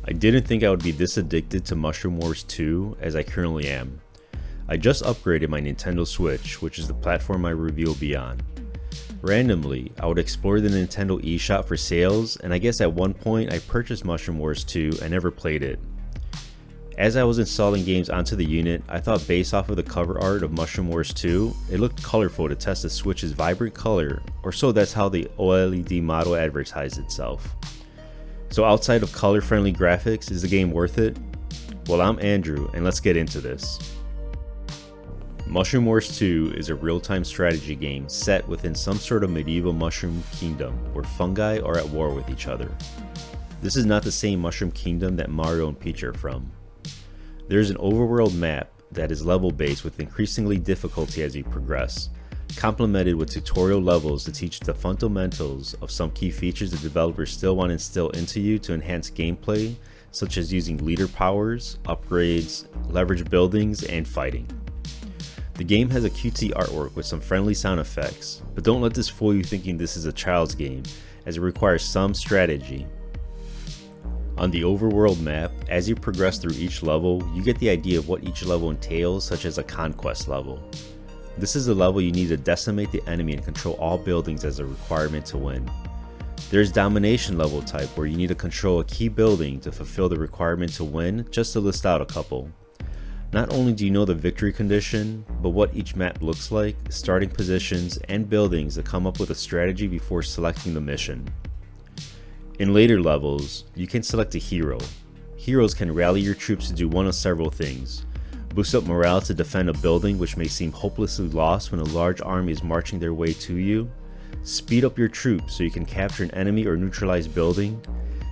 I didn't think I would be this addicted to Mushroom Wars 2 as I currently am. I just upgraded my Nintendo Switch, which is the platform my review will be on. Randomly, I would explore the Nintendo eShop for sales, and I guess at one point I purchased Mushroom Wars 2 and never played it. As I was installing games onto the unit, I thought based off of the cover art of Mushroom Wars 2, it looked colorful to test the Switch's vibrant color, or so that's how the OLED model advertised itself. So outside of color-friendly graphics, is the game worth it? Well, I'm Andrew, and let's get into this. Mushroom Wars 2 is a real-time strategy game set within some sort of medieval mushroom kingdom where fungi are at war with each other. This is not the same Mushroom Kingdom that Mario and Peach are from. There is an overworld map that is level-based with increasingly difficulty as you progress, complemented with tutorial levels to teach the fundamentals of some key features the developers still want to instill into you to enhance gameplay, such as using leader powers, upgrades, leverage buildings, and fighting. The game has a cutesy artwork with some friendly sound effects, but don't let this fool you thinking this is a child's game, as it requires some strategy. On the overworld map, as you progress through each level, you get the idea of what each level entails, such as a conquest level. This is the level you need to decimate the enemy and control all buildings as a requirement to win. There's domination level type where you need to control a key building to fulfill the requirement to win, just to list out a couple. Not only do you know the victory condition, but what each map looks like, starting positions, and buildings to come up with a strategy before selecting the mission. In later levels, you can select a hero. Heroes can rally your troops to do one of several things. Boost up morale to defend a building which may seem hopelessly lost when a large army is marching their way to you. Speed up your troops so you can capture an enemy or neutralize building.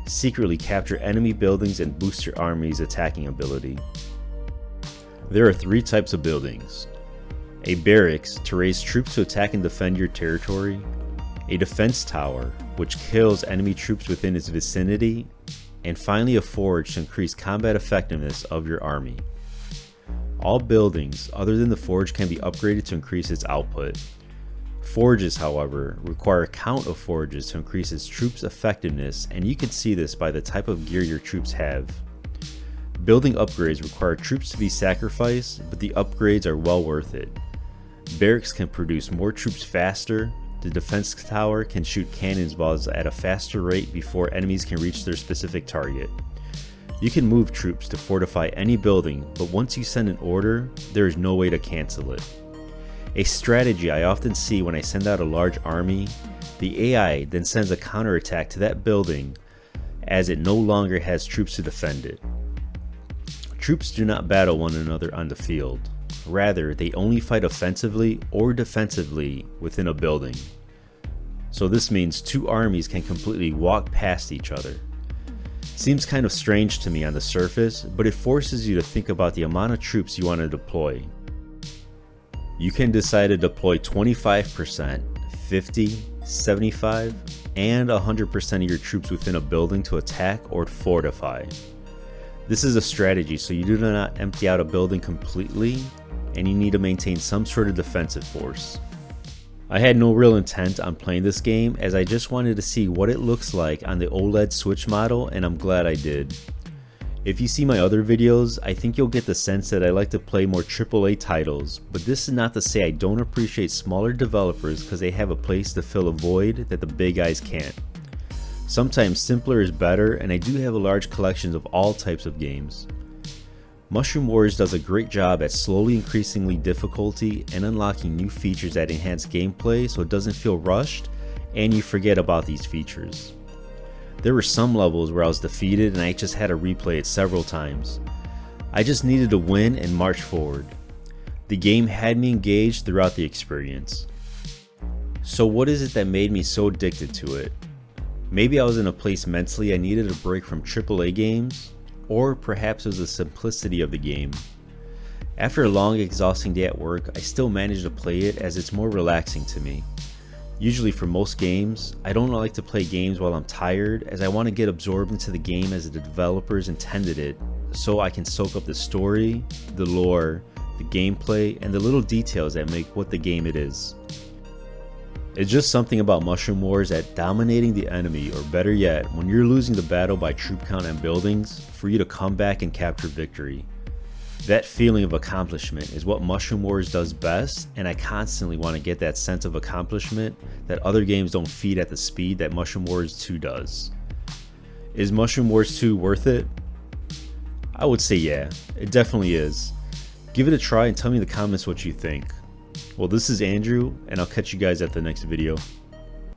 Secretly capture enemy buildings and boost your army's attacking ability. There are three types of buildings. A barracks to raise troops to attack and defend your territory. A defense tower, which kills enemy troops within its vicinity. And finally a forge to increase combat effectiveness of your army. All buildings other than the forge can be upgraded to increase its output. Forges, however, require a count of forges to increase its troops' effectiveness, and you can see this by the type of gear your troops have. Building upgrades require troops to be sacrificed, but the upgrades are well worth it. Barracks can produce more troops faster. The defense tower can shoot cannonballs at a faster rate before enemies can reach their specific target. You can move troops to fortify any building, but once you send an order, there is no way to cancel it. A strategy I often see when I send out a large army, the AI then sends a counterattack to that building as it no longer has troops to defend it. Troops do not battle one another on the field. Rather, they only fight offensively or defensively within a building. So this means two armies can completely walk past each other. Seems kind of strange to me on the surface, but it forces you to think about the amount of troops you want to deploy. You can decide to deploy 25%, 50, 75, and 100% of your troops within a building to attack or fortify. This is a strategy so you do not empty out a building completely, and you need to maintain some sort of defensive force. I had no real intent on playing this game as I just wanted to see what it looks like on the OLED Switch model, and I'm glad I did. If you see my other videos, I think you'll get the sense that I like to play more AAA titles, but this is not to say I don't appreciate smaller developers because they have a place to fill a void that the big guys can't. Sometimes simpler is better, and I do have a large collection of all types of games. Mushroom Wars does a great job at slowly increasing difficulty and unlocking new features that enhance gameplay so it doesn't feel rushed and you forget about these features. There were some levels where I was defeated and I just had to replay it several times. I just needed to win and march forward. The game had me engaged throughout the experience. So what is it that made me so addicted to it? Maybe I was in a place mentally I needed a break from AAA games, or perhaps it was the simplicity of the game. After a long, exhausting day at work, I still managed to play it as it's more relaxing to me. Usually for most games, I don't like to play games while I'm tired as I want to get absorbed into the game as the developers intended it, so I can soak up the story, the lore, the gameplay, and the little details that make what the game it is. It's just something about Mushroom Wars at dominating the enemy, or better yet, when you're losing the battle by troop count and buildings, for you to come back and capture victory. That feeling of accomplishment is what Mushroom Wars does best, and I constantly want to get that sense of accomplishment that other games don't feed at the speed that Mushroom Wars 2 does. Is Mushroom Wars 2 worth it? I would say yeah, it definitely is. Give it a try and tell me in the comments what you think. Well, this is Andrew, and I'll catch you guys at the next video.